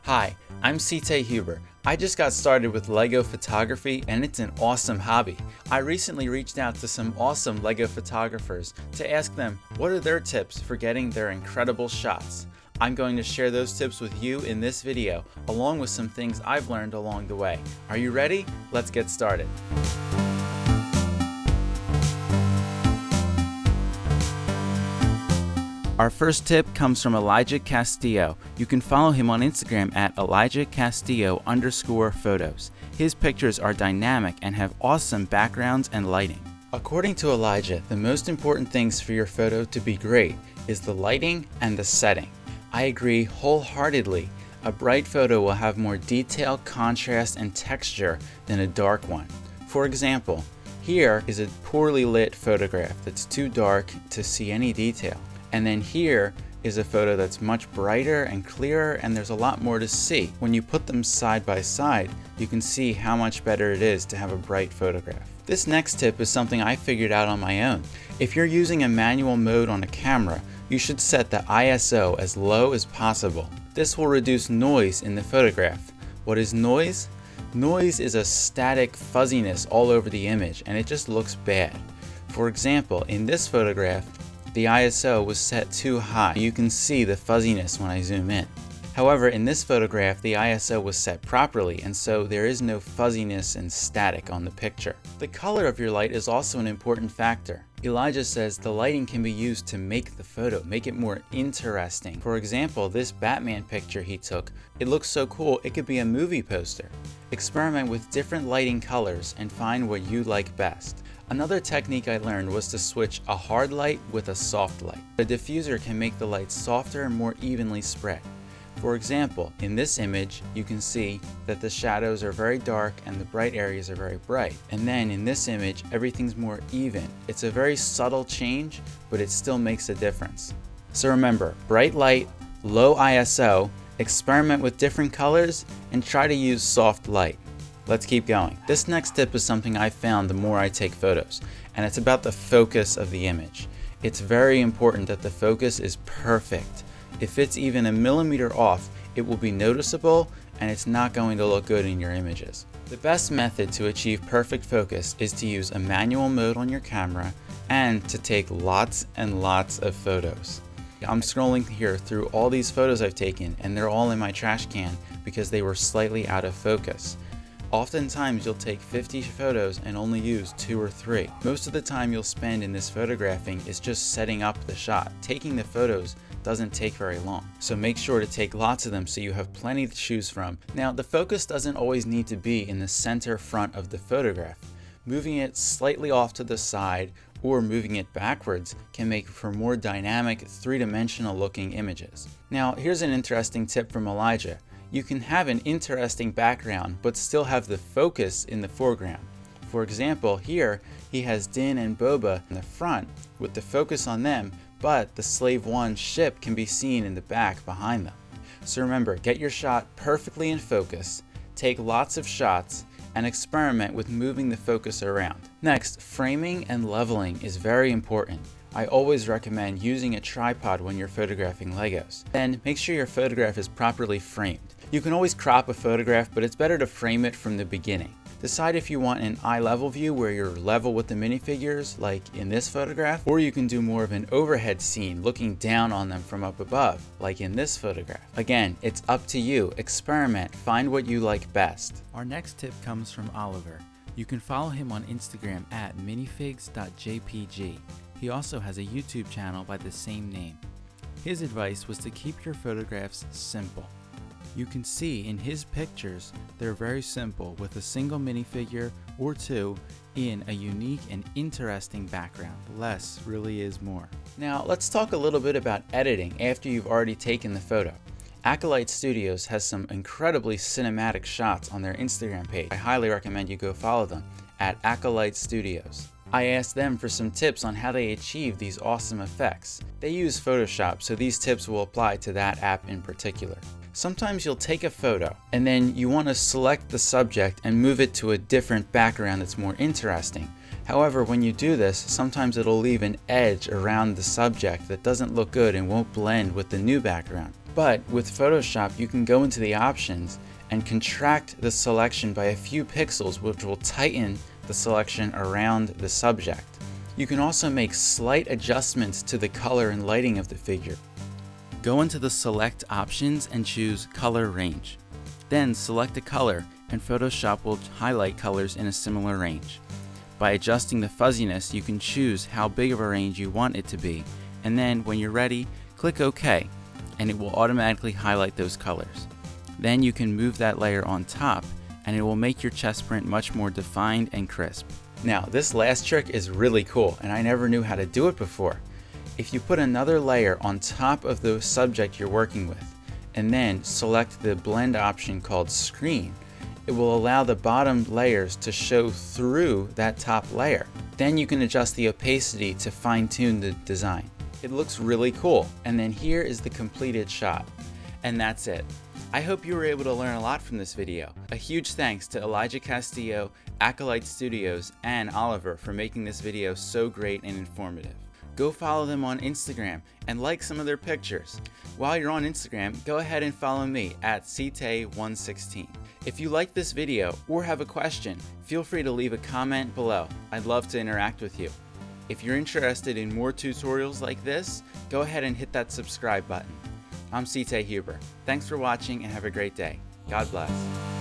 Hi, I'm Site Huber. I just got started with LEGO photography and it's an awesome hobby. I recently reached out to some awesome LEGO photographers to ask them what are their tips for getting their incredible shots. I'm going to share those tips with you in this video, along with some things I've learned along the way. Are you ready? Let's get started. Our first tip comes from Elijah Castillo. You can follow him on Instagram at ElijahCastillo_photos. His pictures are dynamic and have awesome backgrounds and lighting. According to Elijah, the most important things for your photo to be great is the lighting and the setting. I agree wholeheartedly. A bright photo will have more detail, contrast, and texture than a dark one. For example, here is a poorly lit photograph that's too dark to see any detail. And then here is a photo that's much brighter and clearer, and there's a lot more to see. When you put them side by side, you can see how much better it is to have a bright photograph. This next tip is something I figured out on my own. If you're using a manual mode on a camera, you should set the ISO as low as possible. This will reduce noise in the photograph. What is noise? Noise is a static fuzziness all over the image, and it just looks bad. For example, in this photograph, the ISO was set too high. You can see the fuzziness when I zoom in. However, in this photograph, the ISO was set properly, and so there is no fuzziness and static on the picture. The color of your light is also an important factor. Elijah says the lighting can be used to make the photo, make it more interesting. For example, this Batman picture he took, it looks so cool it could be a movie poster. Experiment with different lighting colors and find what you like best. Another technique I learned was to switch a hard light with a soft light. A diffuser can make the light softer and more evenly spread. For example, in this image, you can see that the shadows are very dark and the bright areas are very bright. And then in this image, everything's more even. It's a very subtle change, but it still makes a difference. So remember, bright light, low ISO, experiment with different colors, and try to use soft light. Let's keep going. This next tip is something I found the more I take photos, and it's about the focus of the image. It's very important that the focus is perfect. If it's even a millimeter off, it will be noticeable and it's not going to look good in your images. The best method to achieve perfect focus is to use a manual mode on your camera and to take lots and lots of photos. I'm scrolling here through all these photos I've taken, and they're all in my trash can because they were slightly out of focus. Oftentimes you'll take 50 photos and only use 2 or 3. Most of the time you'll spend in this photographing is just setting up the shot. Taking the photos doesn't take very long. So make sure to take lots of them so you have plenty to choose from. Now, the focus doesn't always need to be in the center front of the photograph. Moving it slightly off to the side or moving it backwards can make for more dynamic, three-dimensional looking images. Now, here's an interesting tip from Elijah. You can have an interesting background but still have the focus in the foreground. For example, here he has Din and Boba in the front with the focus on them, but the Slave One ship can be seen in the back behind them. So remember, get your shot perfectly in focus, take lots of shots, and experiment with moving the focus around. Next, framing and leveling is very important. I always recommend using a tripod when you're photographing Legos. Then make sure your photograph is properly framed. You can always crop a photograph, but it's better to frame it from the beginning. Decide if you want an eye level view where you're level with the minifigures, like in this photograph, or you can do more of an overhead scene looking down on them from up above, like in this photograph. Again, it's up to you. Experiment, find what you like best. Our next tip comes from Oliver. You can follow him on Instagram at Minifigs.jpg. He also has a YouTube channel by the same name. His advice was to keep your photographs simple. You can see in his pictures they're very simple with a single minifigure or two in a unique and interesting background. Less really is more. Now let's talk a little bit about editing after you've already taken the photo. Acolyte Studios has some incredibly cinematic shots on their Instagram page. I highly recommend you go follow them at Acolyte Studios. I asked them for some tips on how they achieve these awesome effects. They use Photoshop, so these tips will apply to that app in particular. Sometimes you'll take a photo and then you want to select the subject and move it to a different background that's more interesting. However, when you do this, sometimes it'll leave an edge around the subject that doesn't look good and won't blend with the new background. But with Photoshop, you can go into the options and contract the selection by a few pixels, which will tighten the selection around the subject. You can also make slight adjustments to the color and lighting of the figure. Go into the select options and choose color range. Then select a color and Photoshop will highlight colors in a similar range. By adjusting the fuzziness, you can choose how big of a range you want it to be, and then when you're ready, click OK, and it will automatically highlight those colors. Then you can move that layer on top, and it will make your chest print much more defined and crisp. Now, this last trick is really cool, and I never knew how to do it before. If you put another layer on top of the subject you're working with, and then select the blend option called screen, it will allow the bottom layers to show through that top layer. Then you can adjust the opacity to fine-tune the design. It looks really cool. And then here is the completed shot. And that's it. I hope you were able to learn a lot from this video. A huge thanks to Elijah Castillo, Acolyte Studios, and Oliver for making this video so great and informative. Go follow them on Instagram and like some of their pictures. While you're on Instagram, go ahead and follow me at CTay116. If you like this video or have a question, feel free to leave a comment below. I'd love to interact with you. If you're interested in more tutorials like this, go ahead and hit that subscribe button. I'm CT Huber. Thanks for watching and have a great day. God bless.